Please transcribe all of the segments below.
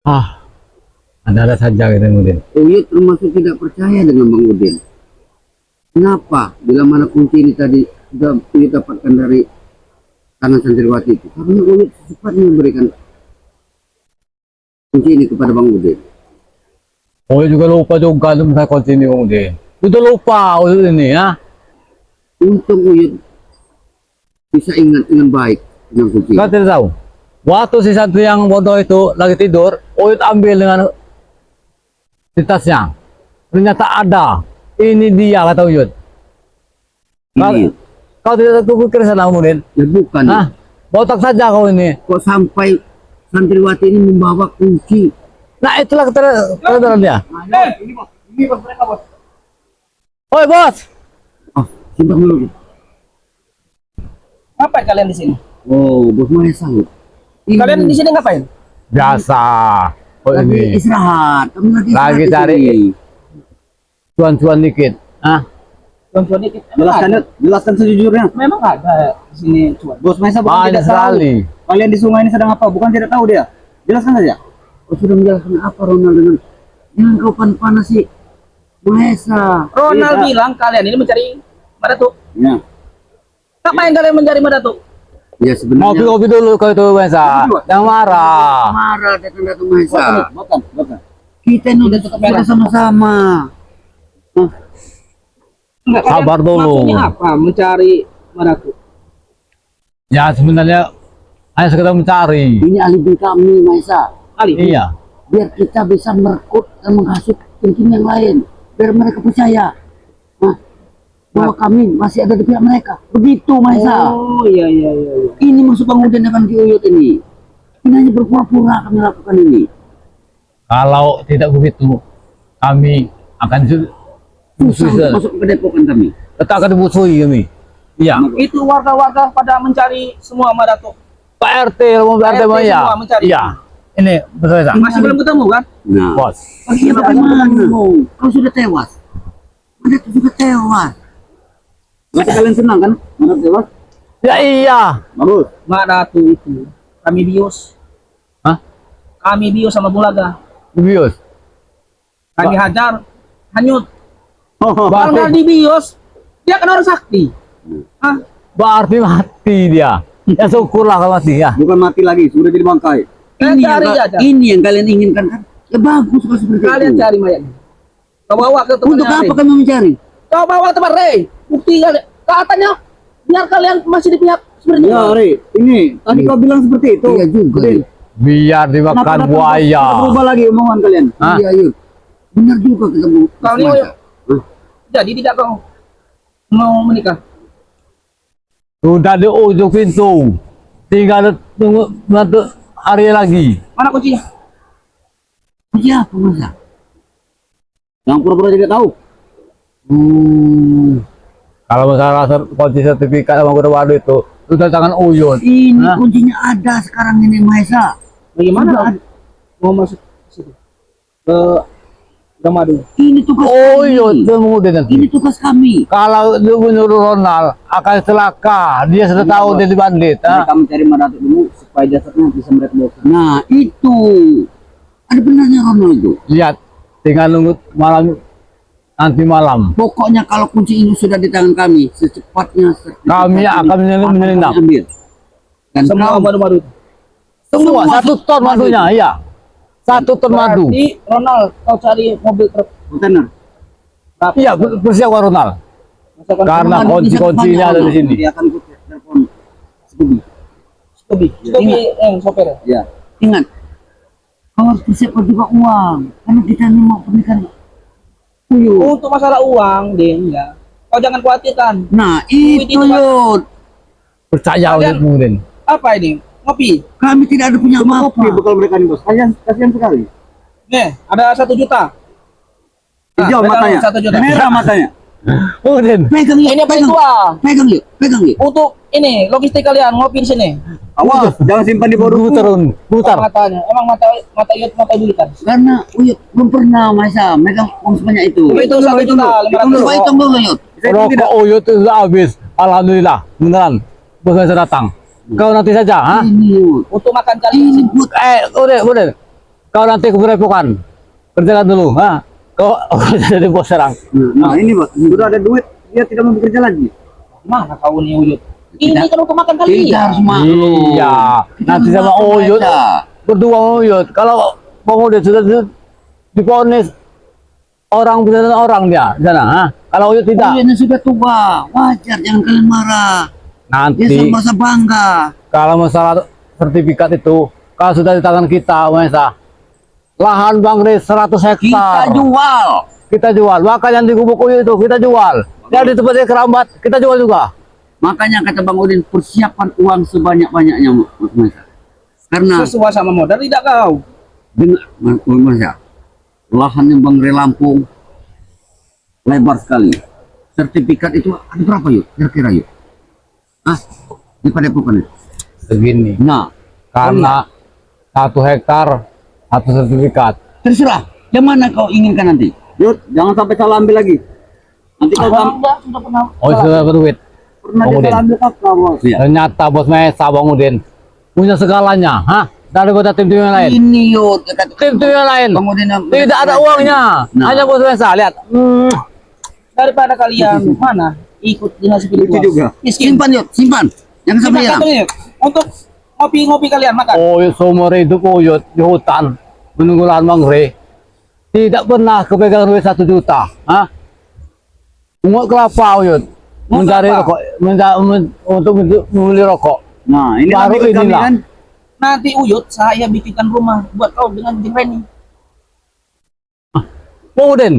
Ah, ada saja kita Udin. Uyut termasuk tidak percaya dengan Bang Udin. Kenapa? Bila mana kunci ini tadi sudah Uyut dapatkan dari tangan santriwati itu, karena Uyut secepatnya memberikan kunci ini kepada Bang Udin. Oh juga lupa juga tuh saya continue Udin. Udah lupa Udin ini ya. Untung Uyut bisa ingat dengan baik dengan kunci. Kau tidak tahu. Waktu si satu yang bodoh itu lagi tidur, Uyut ambil dengan di tasnya. Ternyata ada. Ini dia kata Uyut. Ini. Kau tidak tunggu ke sana Udin. Ya bukan. Hah? Botak saja kau ini. Kok sampai santriwati ini membawa kunci? Nah itulah keterangan dia. Ini bos mereka bos. Oi bos. Oh, simpan dulu. Ngapain kalian di sini? Oh, bos Mahesa. Kalian di sini ngapain? Biasa. Oh Lagi ini. istirahat. Kamu lagi Lagi istirahat cari di sini. cuan-cuan dikit. Hah? Tuan-tuan dikit. Jelaskan sejujurnya. Memang ada di sini cuan. Bos Mahesa bukan Banyak tidak tahu. sekali. Kalian di sungai ini sedang apa? Bukan tidak tahu dia. Jelaskan saja. Oh, sudah menjelaskan apa Ronald dengan kau panas sih? Mahesa. Ronald Tidak. bilang kalian ini mencari Madatuk. Ya. Ngapain kalian mencari Madatuk? Ya sebenarnya. Ngopi-ngopi dulu kau itu Mesa. Yang marah. Marah datang Mahesa. Bukan. Kita ini udah sudah sama-sama. Enggak, Sabar kalian dulu. Maksudnya apa? Mencari Madatuk. Ya sebenarnya hanya sekedar mencari. Ini alibi kami Mahesa. Ali. Iya. Biar kita bisa merekrut dan menghasut tim yang lain. Biar mereka percaya. Nah, bahwa kami masih ada di pihak mereka. Begitu Mahesa. Oh iya. Ini maksud Bang Udin dengan Ki Uyut ini. Ini hanya berpura-pura kami lakukan ini. Kalau tidak begitu, kami akan Susah untuk masuk ke depokan kami. tetap akan dimusuhi kami. Iya. Itu warga-warga pada mencari semua Madatuk. Pak RT, mau Pak RT RT ya. semua mencari. Iya. Ini betul ya. Masih belum ketemu kan? Nah, Bos. ya bagaimana? Kau sudah tewas. Ada tuh sudah tewas. Berarti kalian senang kan? Mana tewas? Ya iya. Bagus. Madatuk itu kami bius. Hah? Kami bius sama Bulaga. Bius. Kami hajar, hanyut. Kalau Berarti, nggak dibius, dia kan orang sakti. Hah? berarti mati dia. Ya syukurlah kalau mati ya. Bukan mati lagi, sudah jadi bangkai. Kalian cari aja. Ini yang kalian inginkan kan? Ya bagus kalau seperti Kalian itu. cari mayatnya. Kau bawa ke Untuk tempatnya apa Rey. kami mencari? Kau bawa ke tempat Rey. Bukti kalian. Katanya biar kalian masih di pihak seperti itu. Re, ini tadi kau bilang seperti itu. Iya juga. Biar dimakan buaya. Berubah lagi omongan kalian. Hah? Iya, Yud. Benar juga ketemu. Kau ini jadi tidak kau mau menikah? Sudah di ujung pintu. Tinggal tunggu satu hari lagi. Mana kuncinya? Iya, apa masa? Yang pura-pura tidak tahu. Kalau masalah kunci sertifikat sama kuda waduh itu sudah tangan Uyut. Ini Hah? kuncinya ada sekarang ini Mahesa. Bagaimana Sudah kau mau masuk situ? Ke Gamadu. Ini tugas Uyut kami. kemudian Ini nanti. tugas kami. Kalau dia menyuruh Ronald akan celaka. Dia sudah tahu dia di bandit. Mereka mencari Madatuk dulu supaya jasadnya bisa mereka bawa. Nah, itu. Ada benarnya Ronald itu. Lihat, tinggal nunggu malam nanti malam. Pokoknya kalau kunci ini sudah di tangan kami, secepatnya Kami akan menyelinap. kami ambil. Dan Semua kau- madu-madu. Semua 1 ton madunya, iya. 1 ton madu. Berarti Ronald, kau cari mobil truk. Kontainer. Berapa? Iya, persiapkan Ronald. Misalkan Karena Ronald bisa kunci-kuncinya kemana, ada di Ronald? sini. Dia akan telepon Scooby. Scooby yang sopir. Ya. Ingat, kau harus persiapkan juga uang. Karena kita ini mau pernikahan. Uyut. Untuk masalah uang, Din, ya. Kau jangan khawatirkan. Nah, itu itu, Pak. Yud. Percaya Kalian- Uyut kemudian. Apa ini? Ngopi. Kami tidak ada punya apa-apa. Bekal mereka nih bos, kasihan sekali. Nih, ada 1 juta. Nah, Hijau pegang matanya, 1 juta. merah matanya. Kemudian, Pegang yuk, Ini paling pegang. tua. Pegang yuk, pegang yuk. Untuk ini logistik kalian ngopi di sini. Awas, jangan simpan di bawah putar, putar. Matanya. Emang mata Yud mata dulitan. Karena Uyut belum pernah Masa megang uang sebanyak itu. Itu 1 juta 500. Coba hitung dulu Yud. Rokok Uyut itu sudah habis. Alhamdulillah, beneran. Bukan saya datang. Kau nanti saja, ha? Ini Yud. Untuk makan kalian di Ini sini. buat Udah. Kau nanti keberepokan. Kerjakan dulu, ha? Kau jadi bos sekarang. Nah ini bos, sudah ada duit, dia tidak mau bekerja lagi. Mana kau nih Uyut? Ini Kita- kan untuk makan Kita kalian. harus maklum. Iya. Nanti sama Uyut berdua Uyut. Kalau Bang Udin sudah diponis orang benar orang dia di sana, ha? Kalau Uyut tidak, Uyutnya sudah tua, wajar jangan kalian marah. Dia nanti sama bangga. kalau masalah sertifikat itu, kalau sudah di tangan kita, Mesa, lahan Bang Riz 100 Kita hektar. jual. Kita jual. Maka yang di gubuk Uyut itu kita jual. Jadi tempatnya kerambat kita jual juga. Makanya kata Bang Udin, persiapan uang sebanyak-banyaknya, Mas Mesa. Karena Sesuai sama modal tidak kau. dengan Mas Mesa, lahannya Bang Re Lampung lebar sekali. Sertifikat itu ada berapa yuk? Kira-kira yuk? Ah, di Padepokan. Segini. Nah, Karena 1 hektar 1 sertifikat. terserah. Yang mana kau inginkan nanti? Yud, jangan sampai salah ambil lagi. Nanti kau Sudah pernah. Oh sudah berduit. pernah Bang dia Udin. salah ambil kakak bos. Iya. Ternyata bos Mesa Bang Udin punya segalanya, hah? Daripada tim-tim yang lain. Ini yuk, kata Tim-tim yang lain Bang Udin. tidak ada uangnya. Nah. Hanya bos Mesa, lihat. Daripada kalian mana ikut dinas Itu spiritual. juga. Miskin. Simpan yuk, simpan. Jangan sampai hilang. Simpan untuk ngopi-ngopi kalian makan. Uyut seumur hidup Uyut di hutan menunggu lahan Bang Re. Tidak pernah kepegang duit 1 juta, hah? Mungut kelapa Uyut. Mungut Mencari kelapa? rokok, untuk membeli rokok. Nah ini Baru kan ikut kami inilah. kan. Nanti Uyut saya bikinkan rumah buat kau dengan Jeng Reni. Bang Udin,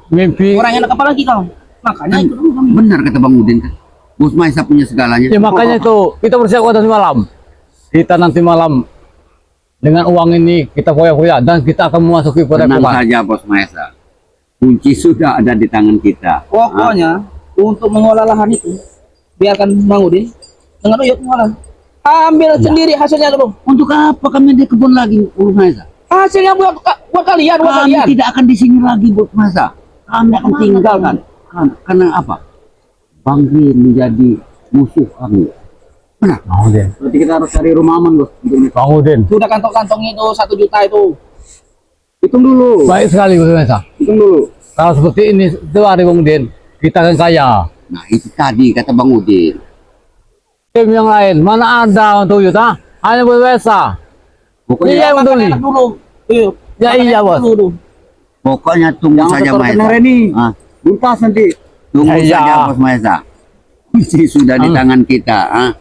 mimpi. Orang enak apa lagi kau? Makanya ikut dulu kami. Benar kata Bang Udin kan. Bos Maisa punya segalanya. Ya makanya itu kita bersiapkan nanti malam. Kita nanti malam dengan uang ini kita foya-foya dan kita akan memasuki Tenang Padepokan. saja Bos Maisa. Kunci sudah ada di tangan kita. Pokoknya untuk mengolah lahan itu biarkan Bang Udin dengan Uyut mengolah. Ambil sendiri hasilnya dulu. Untuk apa kami di kebun lagi, Bos Maisa? Hasilnya buat kalian, buat Kami kalian. tidak akan di sini lagi, Bos Maisa. Kami akan tinggalkan. Karena apa? Bang Ri menjadi musuh kami. Nah, Bang Udin, Berarti kita harus cari rumah aman bos. Bang Udin. Sudah kantong-kantong itu 1 juta itu. Hitung dulu. Baik sekali Bos Mesa. Hitung dulu. Kalau seperti ini itu hari Bang Udin, kita akan kaya. nah itu tadi kata Bang Udin. Tim yang lain mana ada untuk Uyut, ha? Hanya Bos Mesa. Pokoknya, Iya Makan betul nih. enak dulu. Uyut. Ya Makan iya enak bos. dulu. pokoknya tunggu Jangan saja setor Maisa. Reni. Ah, Luntas nanti. tunggu Iya. saja Bos Maisa. Kunci sudah di tangan kita. Ah.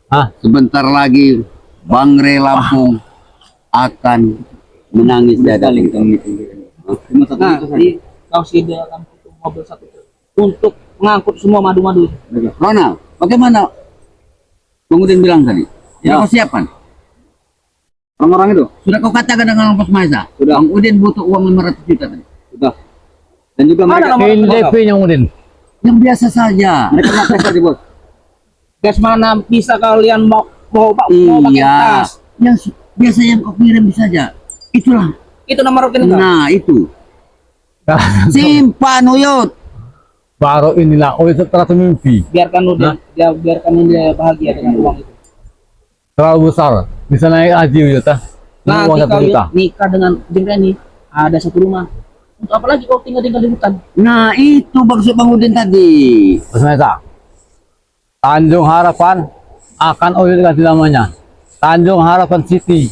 Hah? Sebentar lagi Bang Re Lampung akan menangis di hadapan kita. Cuma satu Nah, itu saja. jadi kau sediakan mobil 1 truk untuk mengangkut semua madu-madu. Ronald, bagaimana Bang Udin bilang tadi? Ya. Kau siapkan? Orang-orang itu Sudah kau katakan dengan Bos Maisa? Sudah. Bang Udin butuh uang 500 juta tadi. sudah. Dan juga Mana mereka nomor Ini telepon kau? DP-nya Bang Udin. Yang biasa saja. mereka nakes tadi bos. Gas mana bisa kalian mau pakai Iya. tas? Yang biasa yang kau kirim saja. Itulah. Itu nomor rekening kau. Nah, itu. Simpan Uyut. Baru inilah Uyut terasa mimpi. Biarkan lu dia biarkan dia bahagia dengan uang itu. Terlalu besar. Bisa naik haji Uyut, ha? Dengan uang Nanti 1 kau juta. nikah dengan Jeng Reni, ada 1 rumah. Untuk apa lagi kau tinggal-tinggal di hutan? Nah, itu maksud Bang Udin tadi. Bos Mesa. Tanjung Harapan akan Uyut ganti namanya. Tanjung Harapan City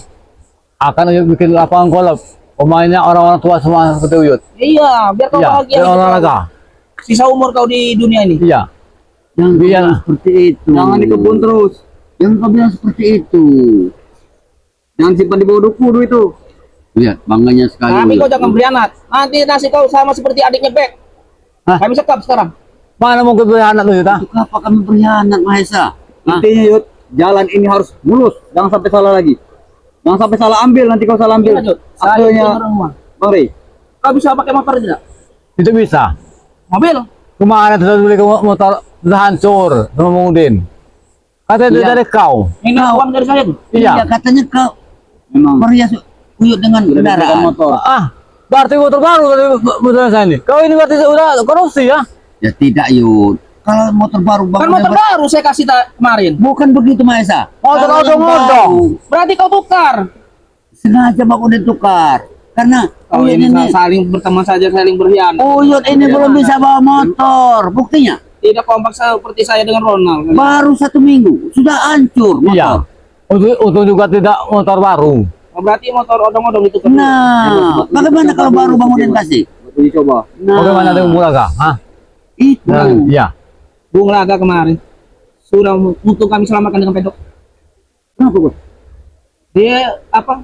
akan Uyut bikin lapangan golf. Pemainnya orang-orang tua semua seperti Uyut. Iya, biar kau Iya, bahagia. dan hidup olahraga. kau. Sisa umur kau di dunia ini. Iya. Yang kau Iya. bilang seperti itu. Jangan di kebun terus. Yang kau bilang seperti itu. Jangan simpan di bawah duku itu. Lihat, bangganya sekali. Tapi Uyut. kau jangan berianat. Nanti nasib kau sama seperti adiknya Bek. Hah? Kami sekap sekarang. Mana mungkin beranak Uyut, ha? Untuk apa kami berkhianat, Mahesa? Hah? Intinya Yud, jalan ini harus mulus. Jangan sampai salah lagi. Jangan sampai salah ambil, nanti kau salah ambil. Lanjut. Saya Akhirnya, punya rumah. Bang Rey. Kau bisa pakai motor tidak? Itu bisa. Mobil. Kemarin sudah beli motor sudah hancur sama Bang Udin. Katanya itu Iya. dari kau. Ini uang dari saya tuh. Iya, Iya. katanya kau Memang. merias Uyut dengan Sudah dibelikan kendaraan. motor. Ah, berarti motor baru dari motor saya ini. Kau ini berarti udah korupsi ya? Ya tidak, Yud. Kalau motor baru Kan Bang motor Udin- baru saya kasih kemarin. bukan begitu, Mahesa. Motor Kalau yang odong-odong. baru, Berarti kau tukar. Sengaja Bang Udin tukar. Karena Kalau Uyut ini ini, saling berteman saja saling berkhianat. Uyut ini belum bisa bawa motor. Buktinya, Tidak kompak seperti saya dengan Ronald. baru 1 minggu sudah hancur Iya. motor. Untuk juga tidak motor baru. Oh, berarti motor odong-odong itu kan. Nah, bagaimana kalau baru Bang Udin kasih? Waktu dicoba. Nah, Bagaimana dengan Mulaga? Hah? itu. Nah, iya. Bung Laga kemarin sudah untuk kami selamatkan dengan pedok. Kenapa Bos? Dia apa?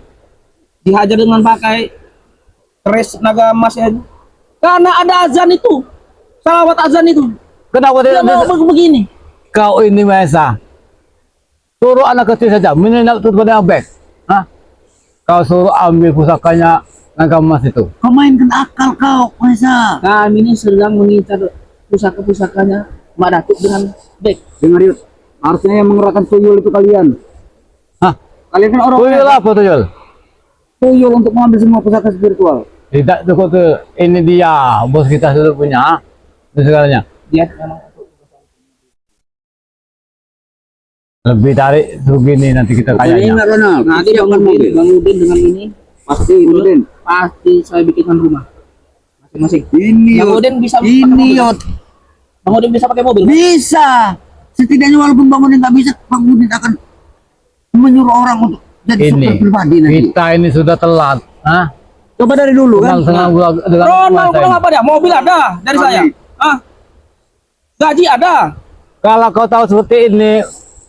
Dihajar dengan pakai keris naga emas ya. Karena ada azan itu. Salawat azan itu. Kenapa Dia tidak mau begini. kau ini Maesa? Suruh anak kecil saja menyenap itu pada beg. Hah? Kau suruh ambil pusakanya naga emas itu. Kau mainkan akal kau, Maesa. Kami ini sedang mengincar pusaka-pusakanya Mbak Datuk dengan baik. Dengar Yud, harusnya yang mengerahkan tuyul itu kalian. Hah? Kalian kan orang Tuyul apa tuyul? tuyul untuk mengambil semua pusaka spiritual. Tidak cukup tuh. Ini dia bos kita sudah punya. Hah? Itu segalanya. Dia memang Lebih dari begini nanti kita Ini kayaknya. enggak Ronald. nanti Siapkan mobil. Bang Udin dengan ini Pasti Udin. pasti saya bikinkan rumah masing-masing. Ini Bang Yud. Udin bisa pakai Ini mobil. Yud. Bang Udin bisa pakai mobil. Bisa. Setidaknya walaupun Bang Udin nggak bisa, Bang Udin akan menyuruh orang untuk jadi Ini supir pribadi nanti. kita ini sudah telat. Hah? Coba dari dulu kan. Senang dengan Ronald kuasa kurang ini. apa dia? Mobil ada dari saya. Ah. Gaji ada. Kalau kau tahu seperti ini,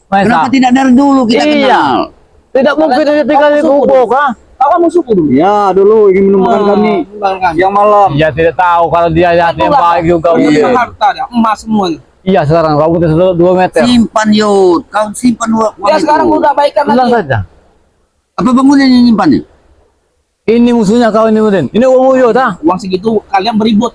Kenapa Maesa, tidak dari dulu kita Iya. kenal? tidak mungkin dia tinggal di gubuk, ah. Kau kan musuhku dulu. Ya dulu ingin menemukan kami Menemukan kami. siang malam. Iya tidak tahu kalau dia yatim baik juga Dia boleh. harta dia, emas semuanya. Iya sekarang rambutnya sudah 2 meter. Simpan Yud. Kau simpan uang Dia itu. sekarang udah baikkan Bilang lagi. saja. Apa Bang Udin yang nyimpannya? Ini musuhnya kau ini Udin. Ini uang Uyut, ah. Uang segitu kalian beribut.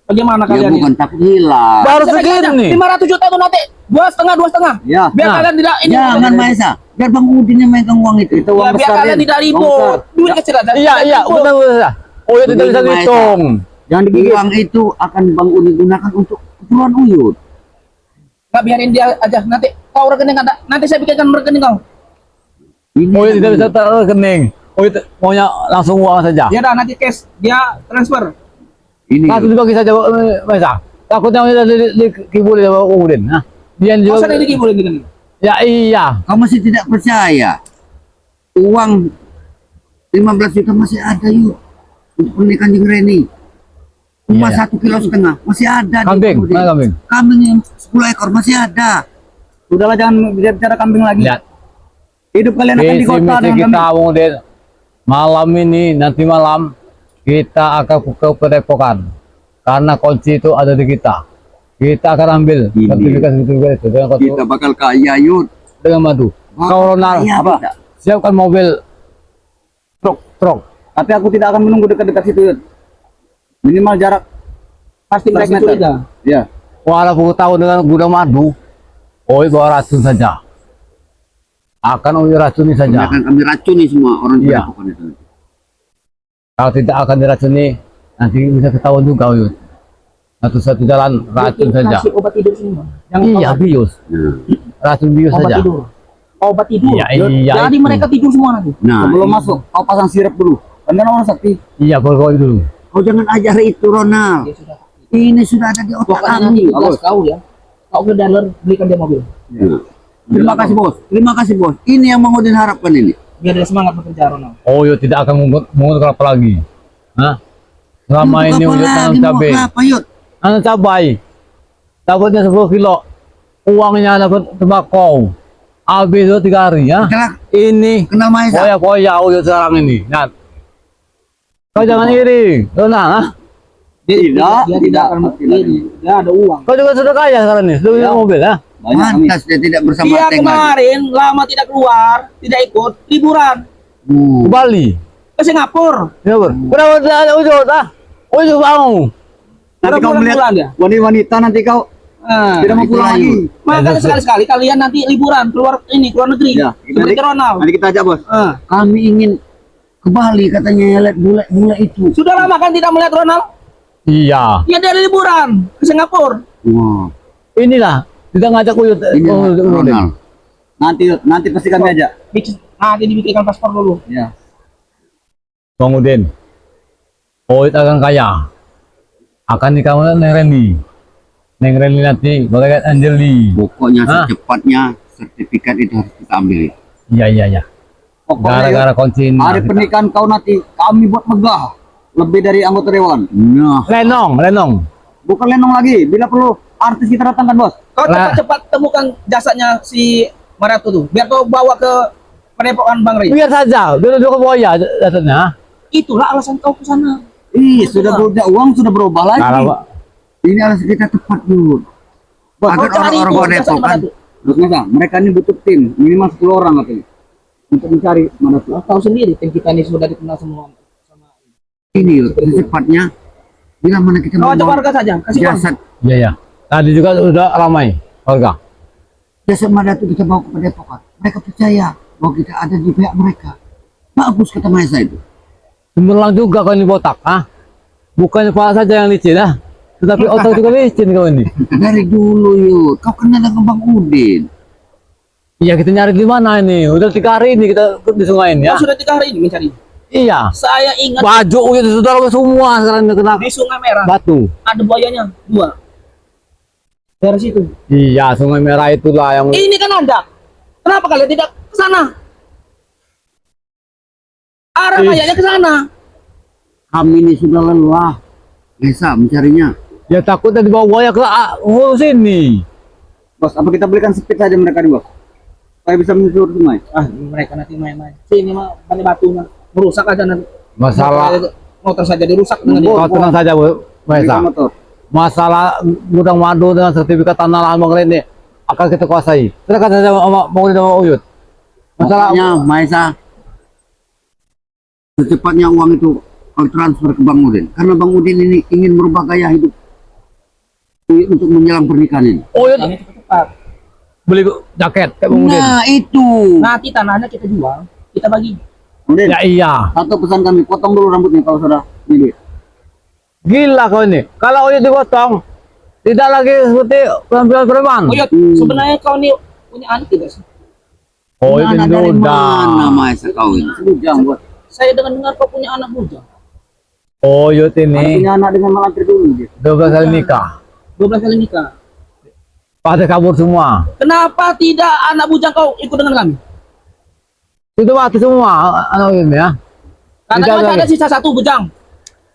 Bagaimana Ya kalian bukan ini? takut hilang. Baru Saya bagi aja, segini. 500 juta itu nanti 2,5. Ya. Biar Nah. kalian tidak ini. Jangan Maesa. Biar Bang Udin yang megang uang itu. Itu Ya, uang biar besar. kalian Den. tidak Uang ribut. besar. Duit kecil aja. Iya, iya, Ribut. benar benar. Uyut tidak bisa Begini, Maesa. dihitung. Jangan digigit. Uang itu akan Bang Udin gunakan untuk keperluan Uyut. Nggak, biarin dia aja. Nanti kau rekening ada. Nanti saya bikinkan rekening kau. Ini Uyut tidak yang- bisa terrekening. Uyut maunya langsung uang saja. Dia dah nanti cash. Dia transfer. Ini. Langsung dibagi saja, Maesa. Takutnya dia dikibuli sama Udin. Nah, dia Masa juga. ini boleh rekening? Ya iya. Kau masih tidak percaya. Uang 15 juta masih ada yuk untuk pernikahan dengan Reni. Emas Iya, 1,5 kilo masih ada. di Kambing, Bang Udin. mana kambing? Kambing yang 10 ekor masih ada. Udahlah jangan bicara kambing lagi. Lihat. Hidup kalian akan di Visi kota misi dengan kita kami. Udin. Malam ini nanti malam kita akan ke Padepokan karena kunci itu ada di kita. Kita akan ambil Ini. sertifikat itu dengan kartu Kita bakal kaya yuk. dengan madu. Kau Ronald, Kaya, apa? kita. siapkan mobil truk. Tapi aku tidak akan menunggu dekat-dekat situ. Yud. Minimal jarak Pasti 100 mereka meter. curiga. Ya. Walaupun tahu dengan gudang madu, Oi bawa racun saja. Akan Oi racuni Kami saja. akan kami racuni semua orang di Iya. Padepokan itu. Kalau tidak akan diracuni, nanti bisa ketahuan juga Oi. Satu-satu jalan racun Dia saja. kasih obat tidur semua. Yang Iya bius, Nah, racun bius obat saja. tidur. Obat tidur. Iya, iya, Jadi itu. mereka tidur semua nanti. nah Sebelum ini. masuk, kau pasang sirap dulu. Anda orang sakti. Iya kau itu. Kau jangan ajar itu Ronald. Dia sudah. Ini sudah ada di otak Pokoknya kami. nanti tugas kau ya. Kau ke dealer belikan dia mobil. Nah. Terima kasih bos. Terima kasih bos. Ini yang Bang Udin harapkan ini. Biar dia semangat bekerja Ronald. Oyo tidak akan mengutuk apa lagi. Hah? Selama Untuk ini apa Oyo lagi, tanam mau cabai. apa yuk? Tanam cabai. Dapatnya 10 kilo. Uangnya dapat tembakau. Habis itu 3 hari ya. Kenal, Ini kenal Maesa. poya-poya Oyo sekarang ini. Nah. Kau jangan iri. Ronald, ha? Dia tidak akan iri. Dia ada uang. Kau juga sudah kaya sekarang ini. Sudah punya mobil, ha? Banyak kami. Mantas dia tidak bersama Dia Teng lagi. kemarin lama tidak keluar, tidak ikut liburan Ke Bali. ke Singapura. Kenapa? Kenapa tidak ada Oyo, ha? Oyo mau. Nanti kau Bulan-bulan melihat dia. wanita nanti kau Nah, tidak mau itu pulang layu. lagi. makanya sekali-sekali kalian nanti liburan keluar negeri. Ya, Seperti Ronald. Nanti kita ajak bos. Kami ingin ke Bali katanya lihat bule-bule itu. Sudah lama kan tidak melihat Ronald? Iya. Dia dari liburan ke Singapura. Wah, Inilah. Tidak ngajak Oyo. ini Ronald. Nanti pasti kami ajak. Nanti dibikinkan paspor dulu. Ya. Bang Udin. Oyut akan kaya. Akan nikah dengan Neng Reni. Neng Reni nanti bagaikan Anjeli. Pokoknya Hah? secepatnya sertifikat itu harus kita ambil. Iya, iya, iya. Pokoknya Gara-gara kunci ini. hari pernikahan kau nanti kami buat megah. Lebih dari anggota dewan. Nah, Lenong. Bukan lenong lagi. Bila perlu artis kita datangkan bos. Kau Lah. cepat-cepat temukan jasadnya si Marato tuh. Biar kau bawa ke padepokan Bang Ray. Biar saja. Dulu ke Boya datanya. Itulah alasan kau ke sana. Sudah berubah uang sudah berubah lagi. Kalau ini harus kita tepat dulu. Bos, Kau Agar cari itu orang-orang jasadnya Depok kan Marato. Terus masa mereka ini butuh tim minimal 10 orang katanya untuk mencari mana tuh. Kau tahu sendiri tim kita ini sudah dikenal semua. ini yuk, secepatnya bila mana kita Kau ajak membawa warga saja. Kasih uang. jasad iya, iya. Tadi juga udah ramai warga. jasad Mada itu kita bawa ke Padepokan. Mereka percaya bahwa kita ada di pihak mereka. Bagus kata Maesa itu. Cemerlang juga kau ini botak, ah. Bukannya kepala saja yang licin, ah. Tetapi otak juga licin kau ini. Dari dulu yuk, kau kenal dengan Bang Udin. Iya, kita nyari di mana ini? Udah 3 hari ini kita di sungai ini, ya. Kau sudah 3 hari ini mencari. Iya. Saya ingat Baju itu saudara semua sekarang kena di Sungai Merah batu. ada buayanya 2. Dari situ. Iya, Sungai Merah itulah yang Ini kan ada. Kenapa kalian tidak ke sana? Arah Ih. mayatnya ke sana. Kami ini sudah lelah. Maesa mencarinya. ya takutnya dibawa buaya ke hulu sini. Bos, apa kita belikan speed saja mereka di bos? Supaya bisa menyusur sungai. Ah, mereka nanti main-main. Sini mah banyak batunya. Merusak aja nanti. Masalah Motor saja dirusak dengan dia. kau tenang saja, Bu Belikan Maesa. motor. Masalah gudang madu dengan sertifikat tanah lahan Bang Rene akan kita kuasai. Silakan saja mau di sama Uyut. Masalah Pokoknya Maesa secepatnya uang itu kau transfer ke Bang Udin. Karena Bang Udin ini ingin merubah gaya hidup untuk menjelang pernikahan ini. Uyut Kami cepat. beli jaket kayak Bang Udin. Nah itu. Nanti tanahnya kita jual, kita bagi. Kemudian Ya iya. satu pesan kami, potong dulu rambutnya kalau sudah ini. Gila kau ini. Kalau Uyut dipotong tidak lagi seperti penampilan preman. Oh iya, sebenarnya kau ini punya anak tidak sih? Oh, Nah, itu dari mana udah. Maesa kau ini? Bujang buat. Saya dengar kau punya anak bujang. Oh, Uyut Ada ini punya anak dengan malampir dulu dia. 12 kali nikah. 12 kali nikah. Pada kabur semua. Kenapa tidak anak bujang kau ikut dengan kami? Itu mati semua anak ini ya. Karena Tidak masih lagi. ada sisa 1 bujang.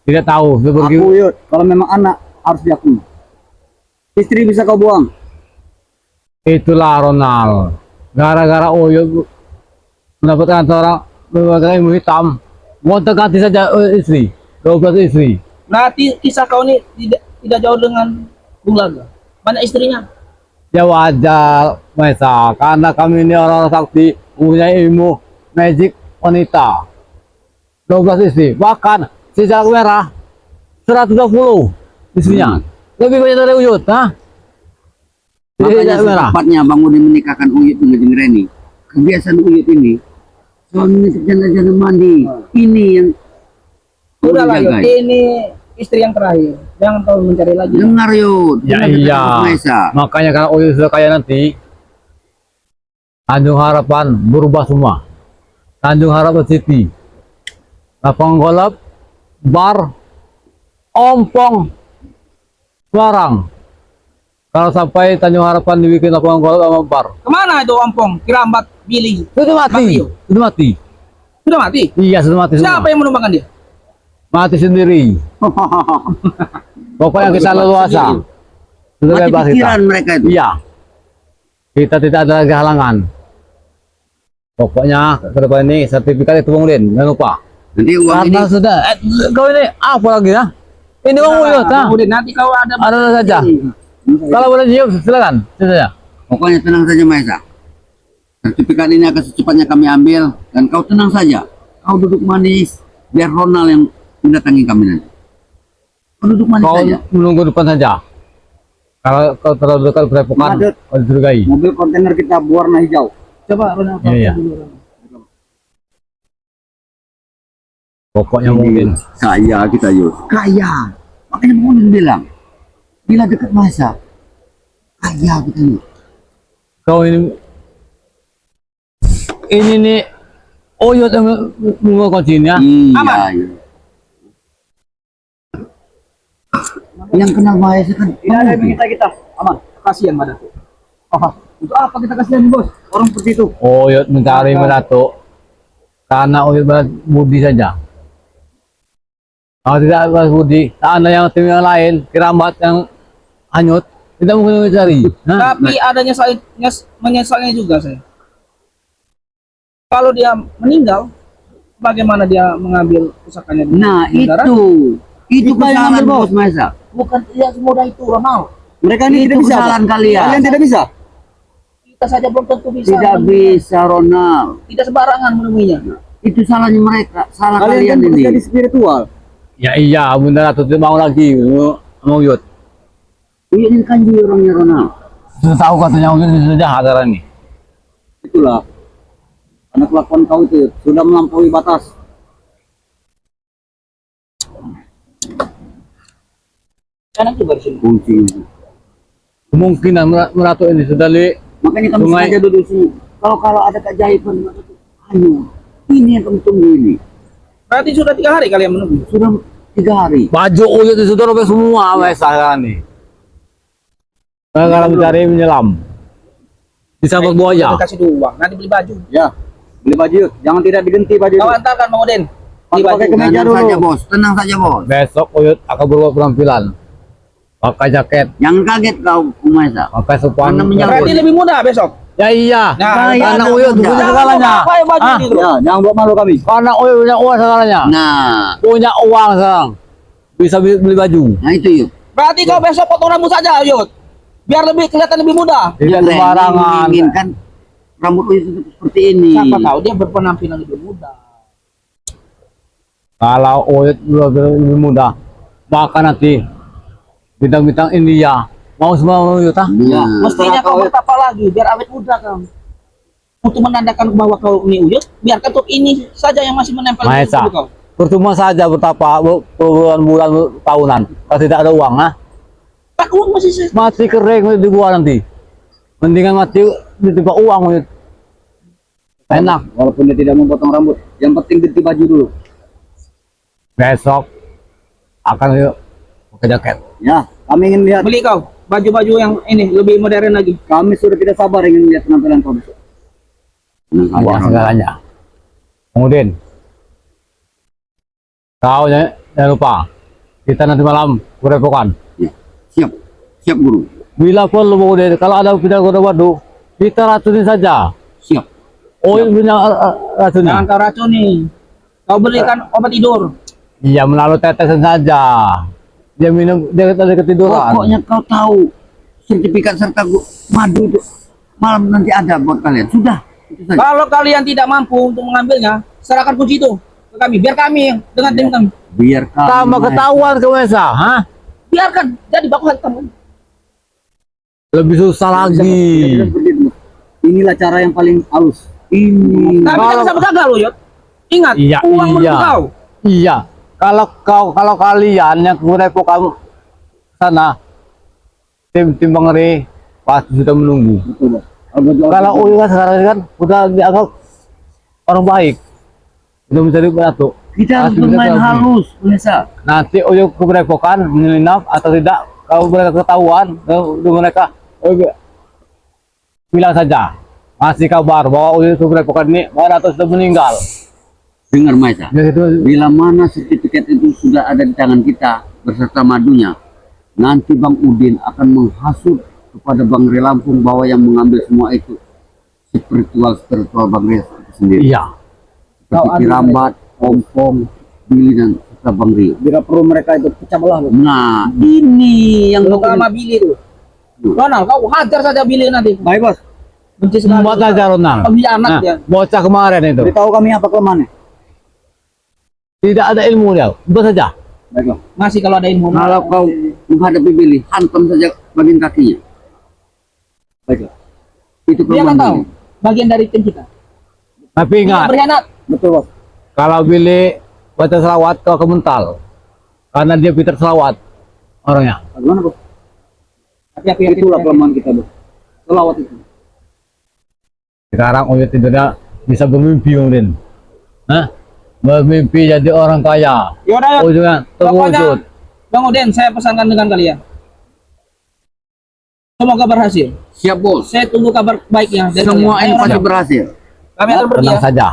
Tidak tahu. Dia pergi. Aku Yud, kalau memang anak harus diakui. Istri bisa kau buang. Itulah Ronald. Gara-gara Uyut mendapatkan seorang mendapatkan ilmu hitam. Mau ganti saja istri. 12 istri. Berarti kisah kau ini tidak jauh dengan Bulaga. Banyak istrinya. Ya wajar, Maesa. Karena kami ini orang-orang sakti mempunyai ilmu magic wanita. 12 istri. Bahkan si Jalak Merah 120 istrinya. Lebih banyak dari Uyut, ha? Si Makanya Jalak Merah. secepatnya Bang Udin menikahkan Uyut dengan Jeng Reni. Kebiasaan Uyut ini suaminya terjana-jana mandi. Ini yang Udah lah, dijaga. ini istri yang terakhir. Jangan kau mencari lagi. Dengar Yud. Ya dengar kata iya. Mas Maesa. Makanya kalau Uyut sudah kaya nanti, Tanjung Harapan berubah semua. Tanjung Harapan City, lapangan golf, bar, ompong, barang. Kalau sampai Tanjung Harapan dibikin lapangan golf sama bar, Kemana itu Ampong? Kirambat, Billy. sudah mati, Mati, yuk. sudah mati. Sudah mati? Iya sudah mati semua. Siapa yang menumbangkan dia? Mati sendiri. Pokoknya kita leluasa. Sudah Mati bebas kita. pikiran mereka itu. Iya. Kita tidak ada lagi halangan. Pokoknya ke depan ini sertifikat itu Bang Udin, jangan lupa. Nanti uang ini Karena sudah, kau ini apa lagi ya? Ini Bang Uyut, ha? Kemudian nanti kau ada Ada saja. Kalau boleh cium, silakan. Cium saja. pokoknya tenang saja Maesa. Sertifikat ini akan secepatnya kami ambil dan kau tenang saja. Kau duduk manis biar Ronald yang mendatangi kami nanti. Kau duduk manis Kau saja. menunggu depan saja. Kalau kau terlalu dekat padepokan, Lanjut. kau dicurigai. Mobil kontainer kita berwarna hijau. Coba Ronald Iya, iya. dulu, Ronald. Pokoknya Bang Udin. Kaya kita Yud. Kaya. Makanya Bang Udin bilang, bila dekat Maesa, kaya kita Yud. Kau ini nih Uyut yang mengukur sini ya. Iya, Aman. iya. Yang kenal bahaya kan Tidak ada yang kita kita aman. Kasihan pada tuh. Untuk apa kita kasihan bos? Orang seperti itu. Uyut mencari Datuk karena Uyut balas budi saja. Kalau tidak balas budi, tak ada yang tim yang lain, kerabat yang hanyut, tidak mungkin mencari. Hah? Tapi ada menyesalnya juga saya. Kalau dia meninggal, bagaimana dia mengambil pusakanya? di Nah, negara? itu kesalahan ambil, bos Maisa. Bukan tidak semudah itu, Ronald. Mereka ini Itu tidak bisa. kesalahan Bos. kalian. Kalian tidak bisa. Kita saja belum tentu bisa. Tidak bisa Ronald. Tidak sembarangan menemuinya. Itu salahnya mereka, salah Kalian kalian kan ini. bekerja di spiritual. Ya iya, Bunda Ratu tidak mau lagi sama Uyut. Iya, ini kan dia orangnya Ronald. Sudah tahu katanya Uyut itu jahat sekarang ini. Itulah. Karena kelakuan kau itu sudah melampaui batas. Enak juga di sini. Kunci. Kemungkinan Ratu ini sudah Makanya kami Sungai. sengaja duduk sini. Kalau ada keajaiban, ayo. Ini yang kami tunggu ini. Berarti sudah 3 hari kalian menunggu. Sudah 3 hari. baju Uyut itu sudah robek semua Maisa sekarang ini. Karena mencari menyelam. Bisa buaya. Kasih uang, nanti beli baju. Ya. Beli baju. Jangan tidak digenti baju. Kau antarkan Bang Odin. Beli Pakai baju. kemeja Tenang dulu. saja bos, tenang saja bos. Besok Uyut akan berubah penampilan. Pakai jaket, Jangan kaget kau, Umaisa. pakai sopan. Karena menyangkut. Berarti lebih mudah besok. Ya iya. Nah, Karena iya, Uyut mudah. punya Jangan segalanya. pakai baju Ah, ini, bro. Ya, jangan buat malu kami. karena Uyut punya uang segalanya. Nah, Punya uang sekarang. Bisa beli baju. nah itu yuk. Berarti kau besok potong rambut saja, Yud. Biar lebih kelihatan lebih mudah. Tidak sembarangan. Menginginkan rambut itu seperti ini. Siapa tahu dia berpenampilan lebih mudah. Kalau Uyut lebih mudah, maka nanti bintang-bintang India mau semua Uyut ah. Nah, Mestinya kau bertapa lagi biar awet muda kau. Untuk menandakan bahwa kau ini Uyut, biarkan tuh ini saja yang masih menempel di Maesa, tubuh kau. percuma saja bertapa bulan-bulan tahunan kalau tidak ada uang ah. Kan uang masih sisa. Mati kering dibuang nanti. Mendingan mati ditimpa uang Uyut. Enak. Walaupun dia tidak memotong rambut, yang penting ganti baju dulu. Besok akan yuk pakai jaket. Ya, kami ingin lihat. Beli kau baju-baju yang ini lebih modern lagi. Kami sudah tidak sabar ingin lihat penampilan kau besok. tenang saja, Uang Ronald. segalanya. Kemudian kau jangan lupa kita nanti malam kurepokan. Ya. Siap, siap guru. Bila pun lu mau kalau ada pindah kota waduh, kita racunin saja. Siap. Oh, punya racunnya. Jangan kau racuni. Kau belikan obat tidur. Iya, melalui tetesan saja. Dia minum, dia tadi ketiduran. Pokoknya kau tahu sertifikat serta madu itu malam nanti ada buat kalian. Sudah, itu saja. Kalau kalian tidak mampu untuk mengambilnya, serahkan kunci itu ke kami. Biar kami dengan tim kami. Biar kami Sama ketahuan ke Mesa, hah? Biarkan jadi baku hantam. Lebih susah lagi. Tidak seperti itu. Inilah cara yang paling halus. ini. Tapi Kalau- jangan sampai gagal loh, Yot. Ingat, Iya, uang menurut iya. kau. Iya. Kalau kalian yang kurepo kamu sana, tim Bangre pasti sudah menunggu. Betul, Bos. Kalau Uyu kan sekarang kan udah dianggap orang baik, udah mencari batu. Kita harus Pasti bisa bermain tahu. halus, Nesa. Nanti Uyu keberepokan menyelinap atau tidak, kalau mereka ketahuan, mereka bilang saja, kasih kabar bahwa Uyu keberepokan ini atau sudah meninggal. Dengar Maisa. Jadi itu Bila mana sertifikat itu sudah ada di tangan kita beserta madunya, nanti Bang Udin akan menghasut kepada Bang Re Lampung bahwa yang mengambil semua itu spiritual Bang Re sendiri. iya. Seperti Kirambat, Ompong, Billy dan serta Bang Rio. Bila perlu mereka itu pecah belah, Bos. Nah, ini yang Lu sama Billy tuh. Ronald, kau hajar saja Billy nanti. Baik, Bos. Benci sekali. Buat aja Ronald. Kau dia anak Nah, dia. bocah kemarin itu Beritahu kami apa kelemahannya. tidak ada ilmu dia, buat saja. Baiklah. Masih kalau ada ilmu. kalau kau menghadapi Billy, hantam saja bagian kakinya. Baiklah. Itu Dia kan kelemahan tahu Billy. bagian dari tim kita. Tapi Tidak ingat, berkhianat. Betul, Bos. kalau Billy baca selawat kau kemental, karena dia pintar selawat orangnya. Bagaimana, Bos? Hati-hati. Itulah kelemahan kita, Bos. Selawat itu. Sekarang Uyut tidurnya bisa bermimpi mungkin. Bermimpi jadi orang kaya. Yaudah, Ujungnya terwujud. Bang Udin, saya pesankan dengan kalian. Semoga berhasil. Siap bos. Saya tunggu kabar baiknya dari Semua kalian. ini Ayo, pasti Raja. berhasil. Kami akan pergi Tenang ya. saja.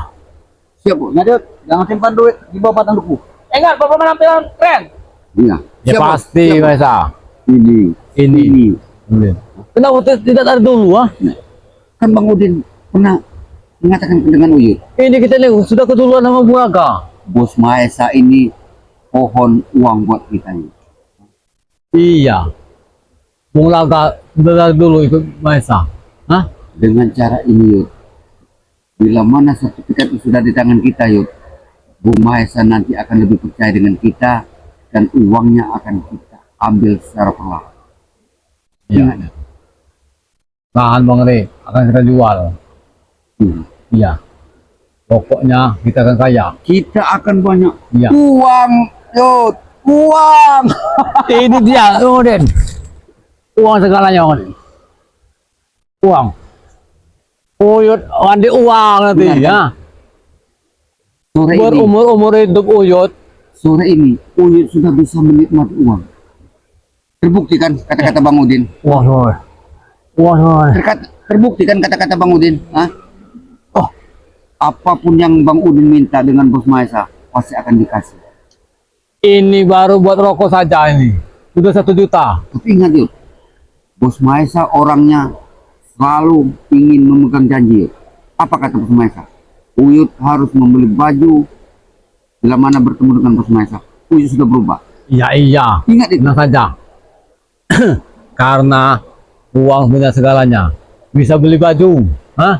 Siap bos. Nyadut, jangan simpan duit di bawah batang duku. Ingat, bapak penampilan keren. Iya. Ya Siap, Bos. pasti, Siap, Bos. Maisa. Ini. Udin. Kenapa tidak dari dulu, ah? Kan Bang Udin pernah mengatakan dengan Uyut. Ini kita nih sudah keduluan sama Bu Aga. Bos Maesa ini pohon uang buat kita ini. Iya. Bung Laga sudah dari dulu ikut Maisa. Hah? Dengan cara ini Yud. Bila mana sertifikat itu sudah di tangan kita Yud, Bu Maesa nanti akan lebih percaya dengan kita dan uangnya akan kita ambil secara perlahan. Iya. Lahan Bang Re akan kita jual. Hmm. Iya. Pokoknya kita akan kaya. Kita akan banyak Iya. uang Yud, uang. Ini dia, Udin. Uang segalanya, Udin. Uang. Uyut, mandi uang nanti, Benar, ya. Sore ini, Berumur-umur hidup Uyut. sore ini Uyut sudah bisa menikmati uang. Terbukti kan kata-kata Bang Udin? Wah, wah. Wah, wah. Terbukti kan kata-kata Bang Udin? Hah? Oh, apapun yang Bang Udin minta dengan Bos Maesa pasti akan dikasih. Ini baru buat rokok saja ini. Sudah 1 juta. Tapi ingat Yud, Bos Maesa orangnya selalu ingin memegang janji Yud. Apa kata Bos Maesa? Uyut harus membeli baju bila mana bertemu dengan Bos Maesa. Uyut sudah berubah. Iya, iya. Ingat itu. Tenang saja. Karena uang punya segalanya. Bisa beli baju. Hah?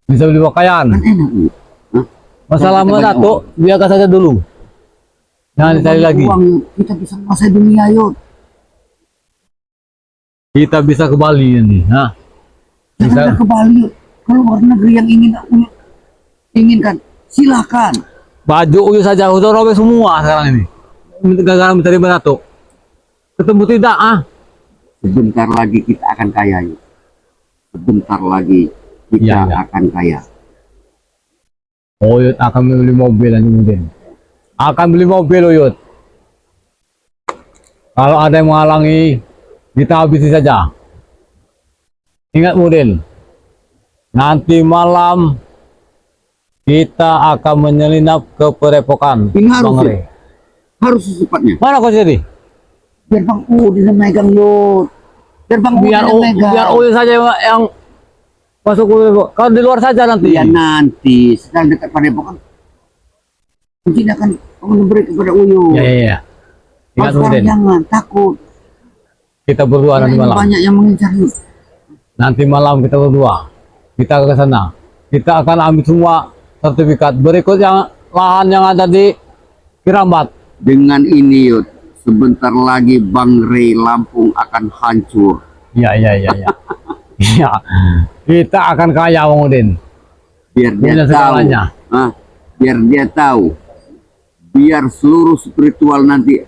Bisa beli pakaian. Kan enak Uyut. Hah? Masalah Kalau kita mana banyak tuh? Biarkan saja dulu. Jangan Kalau dicari banyak lagi. uang, Yud, kita bisa menguasai dunia Yud. Kita bisa ke Bali ini. Hah? Jangan ke Bali Yud. Kalau luar negeri yang ingin Uyut inginkan, silakan. Baju Uyut saja udah robek semua sekarang ini. Gara-gara mencari batu. Ketemu tidak, ah? Sebentar lagi kita akan kaya Yud. Sebentar lagi kita Iya, iya. akan kaya. Uyut akan beli mobil nanti mungkin. Akan beli mobil Uyut. Kalau ada yang menghalangi, kita habisi saja. Ingat Mudin, nanti malam kita akan menyelinap ke Padepokan. Ini harus, Bang Yud. Re. Harus secepatnya. Mana kau jadi? Biar Bang Udin yang megang Yud. Biar Bang Udin Biar yang megang. biar Uyut saja yang masuk ke Padepokan. Kalau di luar saja nanti. Ya nanti sedang dekat Padepokan mungkin akan memberi kepada Uyut. Ya, ya, ya. Ingat Sekarang Mudin, jangan takut. kita berdua nanti Karena ini malam. banyak yang mengincar Yud. Nanti malam kita berdua. Kita ke sana. Kita akan ambil semua sertifikat. Berikut yang lahan yang ada di Kirambat. Dengan ini Yud, sebentar lagi Bang Re Lampung akan hancur. Iya, iya, iya, iya. Iya. Kita akan kaya, Bang Udin. Biar dia Punya tahu. segalanya. Biar dia tahu. Biar seluruh spiritual nanti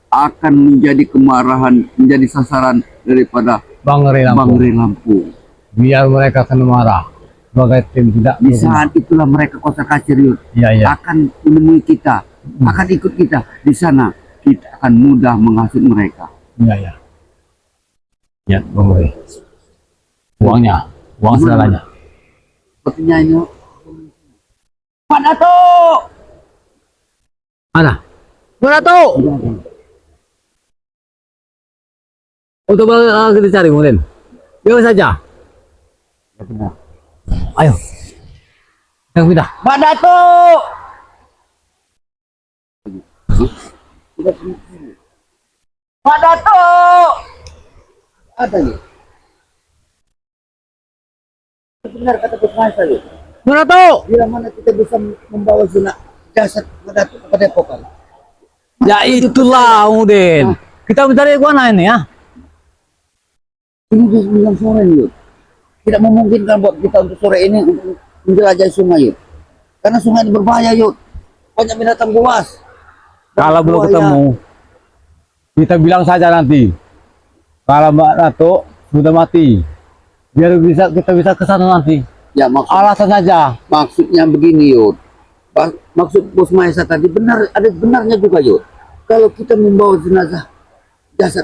akan menjadi kemarahan, menjadi sasaran daripada Bang Re Bang Lampung. Re Lampung. Biar mereka kena marah. Sebagai tim tidak Di berguna. saat itulah mereka kocar kacir Yud. Iya, iya. Akan menemui kita, akan ikut kita. Di sana kita akan mudah menghasut mereka. Iya, iya. Ya, Bang Re. Uangnya. Uang segalanya. Sepertinya ini Pak Dato. Mana? Mana tuh? Untuk kita cari, Bang Udin. Biar saja. Ya benar. Ayo. Yang pindah. Pak Dato. Pak Dato. Ada nih. Benar kata Bos Maesa Yud. Mana tuh? Bila mana kita bisa membawa zona jasad Pak Dato ke Padepokan. Ya itulah, Udin. Kita mencari iguana ini ya. Ini di 9 sore nih Yud. Tidak memungkinkan buat kita untuk sore ini untuk menjelajahi sungai Yud. Karena sungai ini berbahaya Yud. Banyak binatang buas. Kalau belum Buaya. ketemu, kita bilang saja nanti. Kalau Mbak Dato sudah mati, biar kita bisa ke sana nanti. Ya maksud, Alasan saja. maksudnya begini Yud. Maksud Bos Maesa tadi benar, ada benarnya juga yuk. Kalau kita membawa jenazah jasad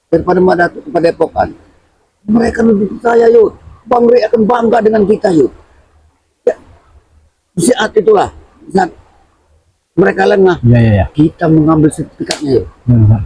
daripada Madatu ke Padepokan, mereka lebih percaya yuk. Bang Rey akan bangga dengan kita yuk. Ya, di saat itulah saat mereka lengah, Iya, iya, iya. kita mengambil sertifikatnya yuk. Benar.